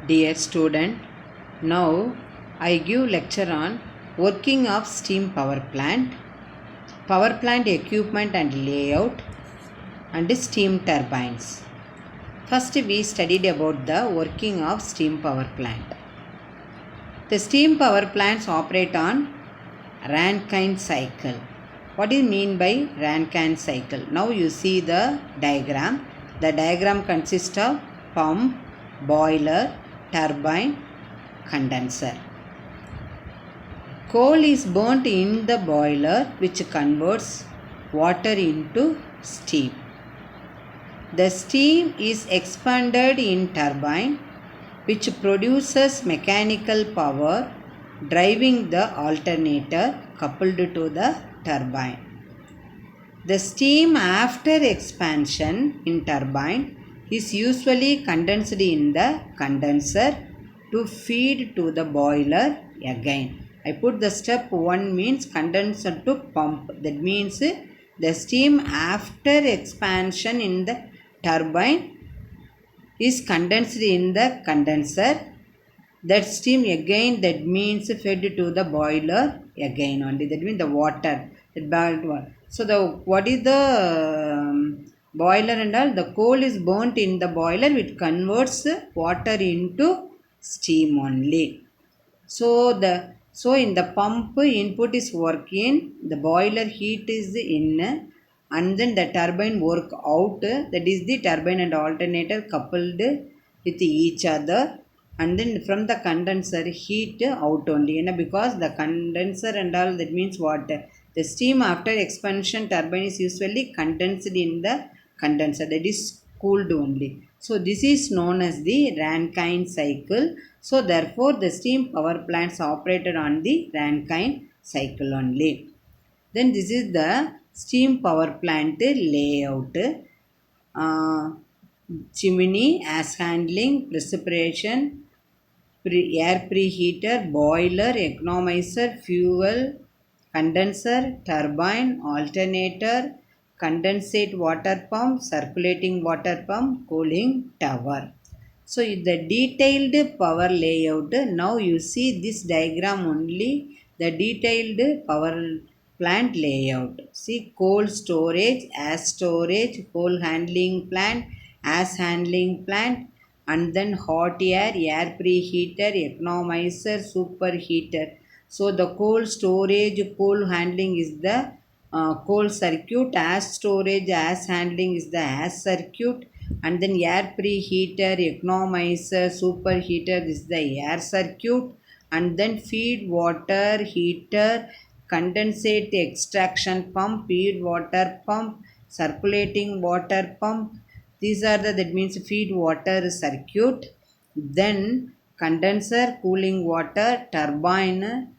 Dear student, now I give lecture on working of steam power plant equipment and layout, and steam turbines. First we studied about the working of steam power plant. The steam power plants operate on Rankine cycle. What do you mean by Rankine cycle? Now you see the diagram. The diagram consists of pump, boiler, turbine, condenser. Coal is burnt in the boiler which converts water into steam. The steam is expanded in turbine which produces mechanical power driving the alternator coupled to the turbine. The steam after expansion in turbine is usually condensed in the condenser to feed to the boiler again. I put the step 1 means condenser to pump. That means the steam after expansion in the turbine is condensed in the condenser. That steam again, that means fed to the boiler again only. That means the water. So what is the boiler and all? The coal is burnt in the boiler which converts water into steam only. So in the pump input is working, the boiler heat is in, and then the turbine work out. That is the turbine and alternator coupled with each other, and then from the condenser heat out only. Because the condenser and all, that means what? The steam after expansion turbine is usually condensed in the condenser, that is cooled only. So this is known as the Rankine cycle. So therefore the steam power plants operated on the Rankine cycle only. Then this is the steam power plant layout. Chimney, ash handling, precipitation, air preheater, boiler, economizer, fuel, condenser, turbine, alternator, condensate water pump, circulating water pump, cooling tower. So the detailed power layout, now you see this diagram only, the detailed power plant layout. See, coal storage, ash storage, coal handling plant, ash handling plant, and then hot air preheater, economizer, superheater. So the coal storage, coal handling is the coal circuit, ash storage, ash handling is the ash circuit, and then air preheater, economizer, superheater is the air circuit, and then feed water heater, condensate extraction pump, feed water pump, circulating water pump. These are that means feed water circuit. Then condenser, cooling water, turbine,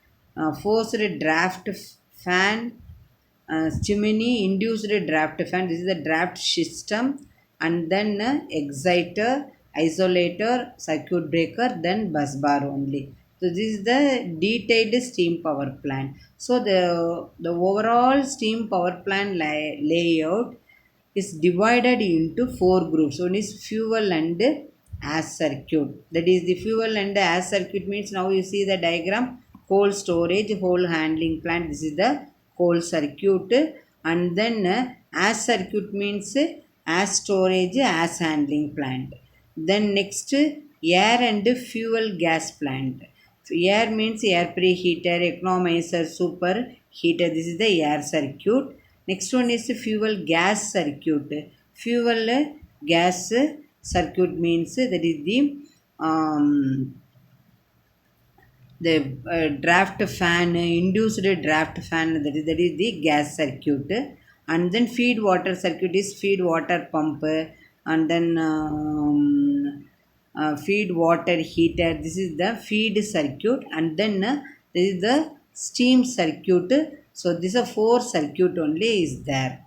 forced draft fan, chimney, induced draft fan. This is the draft system, and then exciter, isolator, circuit breaker, then bus bar only. So this is the detailed steam power plant. So the overall steam power plant layout is divided into 4 groups. One is fuel and ash circuit. That is the fuel and ash circuit means, now you see the diagram, coal storage, coal handling plant. This is the coal circuit, and then ash circuit means ash storage, ash handling plant. Then next, air and fuel gas plant. So air means air preheater, economizer, superheater. This is the air circuit. Next one is fuel gas circuit. Fuel gas circuit means that is the draft fan, induced draft fan, that is the gas circuit. And then feed water circuit is feed water pump, and then feed water heater. This is the feed circuit, and then this is the steam circuit. So this is 4 circuit only is there.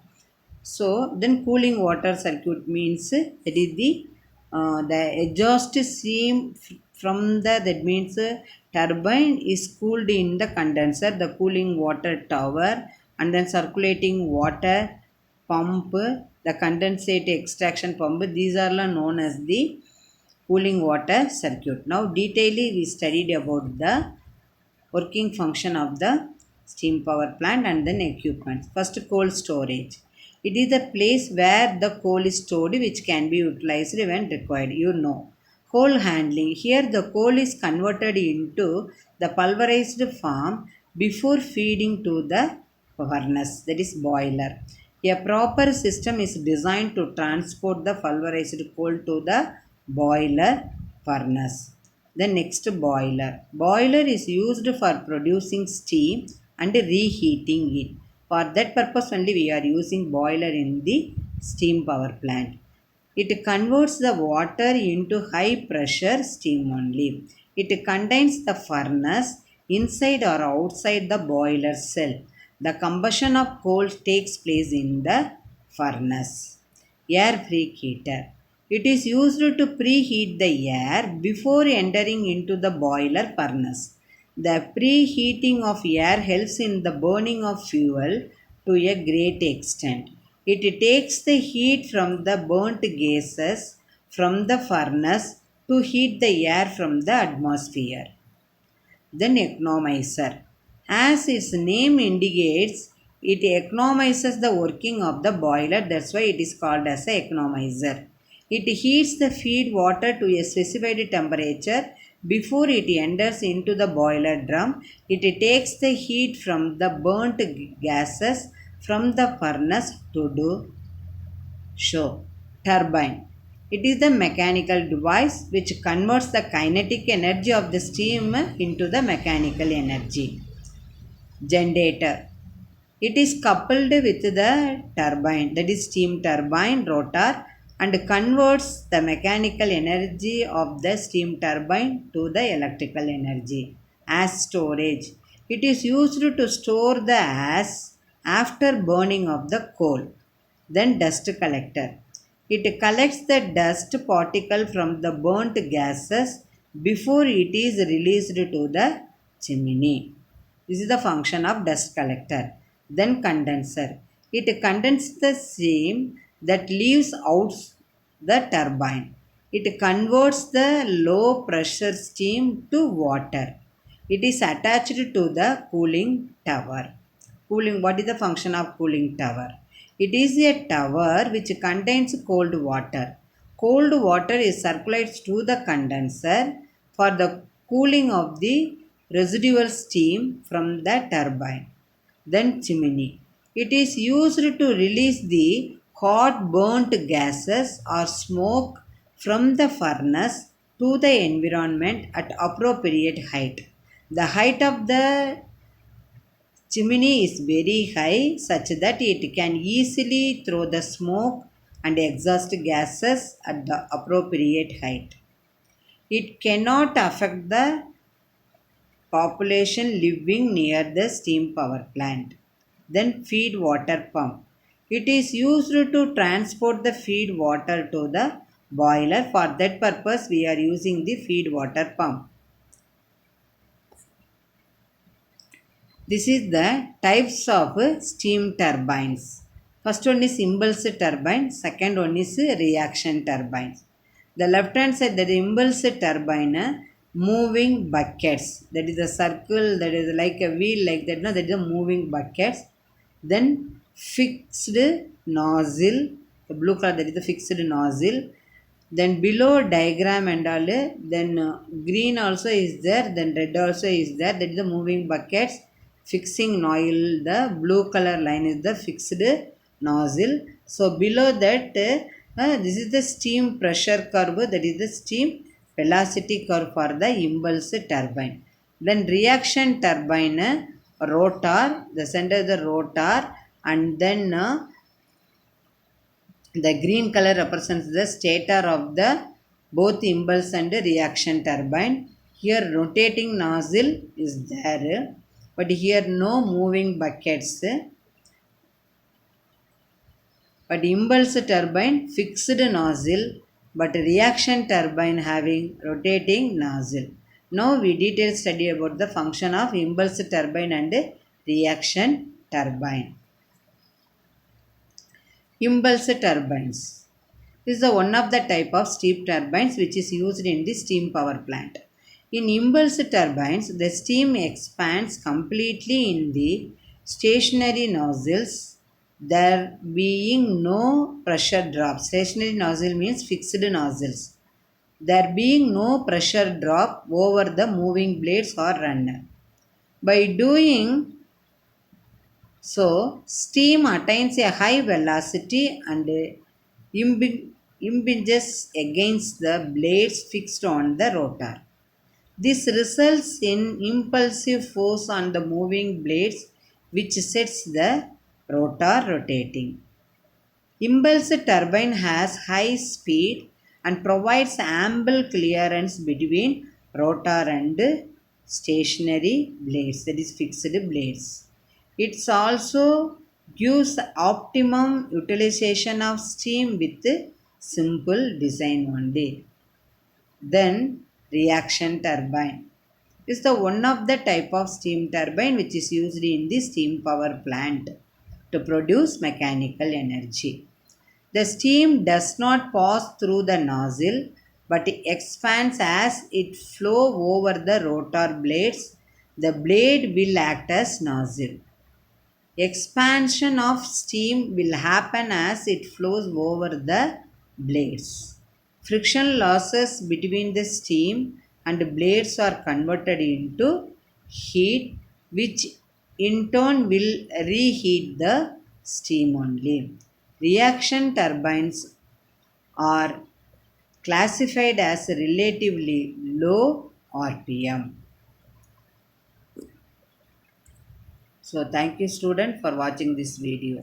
So then cooling water circuit means that is the exhaust stream from the, that means turbine is cooled in the condenser, the cooling water tower, and then circulating water pump, the condensate extraction pump. These are known as the cooling water circuit. Now detailedly we studied about the working function of the steam power plant and then equipment. First, cold storage. It is the place where the coal is stored which can be utilized when required. You know. Coal handling. Here the coal is converted into the pulverized form before feeding to the furnace, that is boiler. A proper system is designed to transport the pulverized coal to the boiler furnace. The next, boiler. Boiler is used for producing steam and reheating it. For that purpose only we are using boiler in the steam power plant. It converts the water into high pressure steam only. It contains the furnace inside or outside the boiler cell. The combustion of coal takes place in the furnace. Air preheater. It is used to preheat the air before entering into the boiler furnace. The preheating of air helps in the burning of fuel to a great extent. It takes the heat from the burnt gases from the furnace to heat the air from the atmosphere. Then economizer. As its name indicates, it economizes the working of the boiler. That's why it is called as an economizer. It heats the feed water to a specified temperature before it enters into the boiler drum. It takes the heat from the burnt gases from the furnace to do show. Turbine. It is the mechanical device which converts the kinetic energy of the steam into the mechanical energy. Generator. It is coupled with the turbine, that is steam turbine rotor, and converts the mechanical energy of the steam turbine to the electrical energy. As storage. It is used to store the ash after burning of the coal. Then dust collector. It collects the dust particle from the burnt gases before it is released to the chimney. This is the function of dust collector. Then condenser. It condenses the steam that leaves out the turbine. It converts the low pressure steam to water. It is attached to the cooling tower. Cooling, what is the function of cooling tower? It is a tower which contains cold water. Cold water is circulated to the condenser for the cooling of the residual steam from the turbine. Then chimney. It is used to release the hot burnt gases or smoke from the furnace to the environment at appropriate height. The height of the chimney is very high such that it can easily throw the smoke and exhaust gases at the appropriate height. It cannot affect the population living near the steam power plant. Then feed water pump. It is used to transport the feed water to the boiler. For that purpose we are using the feed water pump. This is the types of steam turbines. First one is impulse turbine, second one is reaction turbines. The left hand side, that is impulse turbine, moving buckets. That is a circle, that is like a wheel like that. No, that is a moving buckets. Then fixed nozzle, the blue color, that is the fixed nozzle. Then below diagram and all, then green also is there, then red also is there, that is the moving buckets. Fixing nozzle, the blue color line is the fixed nozzle. So below that, this is the steam pressure curve, that is the steam velocity curve for the impulse turbine. Then reaction turbine, rotor, the center of the rotor, and then the green color represents the stator of the both impulse and reaction turbine. Here rotating nozzle is there, but here no moving buckets. But impulse turbine fixed nozzle, but reaction turbine having rotating nozzle. Now we detail study about the function of impulse turbine and reaction turbine. Impulse turbines. This is the one of the type of steam turbines which is used in the steam power plant. In impulse turbines, the steam expands completely in the stationary nozzles, there being no pressure drop. Stationary nozzle means fixed nozzles. There being no pressure drop over the moving blades or runner. By doing so, steam attains a high velocity and impinges against the blades fixed on the rotor. This results in impulsive force on the moving blades which sets the rotor rotating. Impulse turbine has high speed and provides ample clearance between rotor and stationary blades, that is fixed blades. It also gives optimum utilization of steam with simple design only. Then reaction turbine is the one of the type of steam turbine which is used in the steam power plant to produce mechanical energy. The steam does not pass through the nozzle but expands as it flows over the rotor blades. The blade will act as nozzle. Expansion of steam will happen as it flows over the blades. Friction losses between the steam and blades are converted into heat, which in turn will reheat the steam only. Reaction turbines are classified as relatively low RPM. So thank you student for watching this video.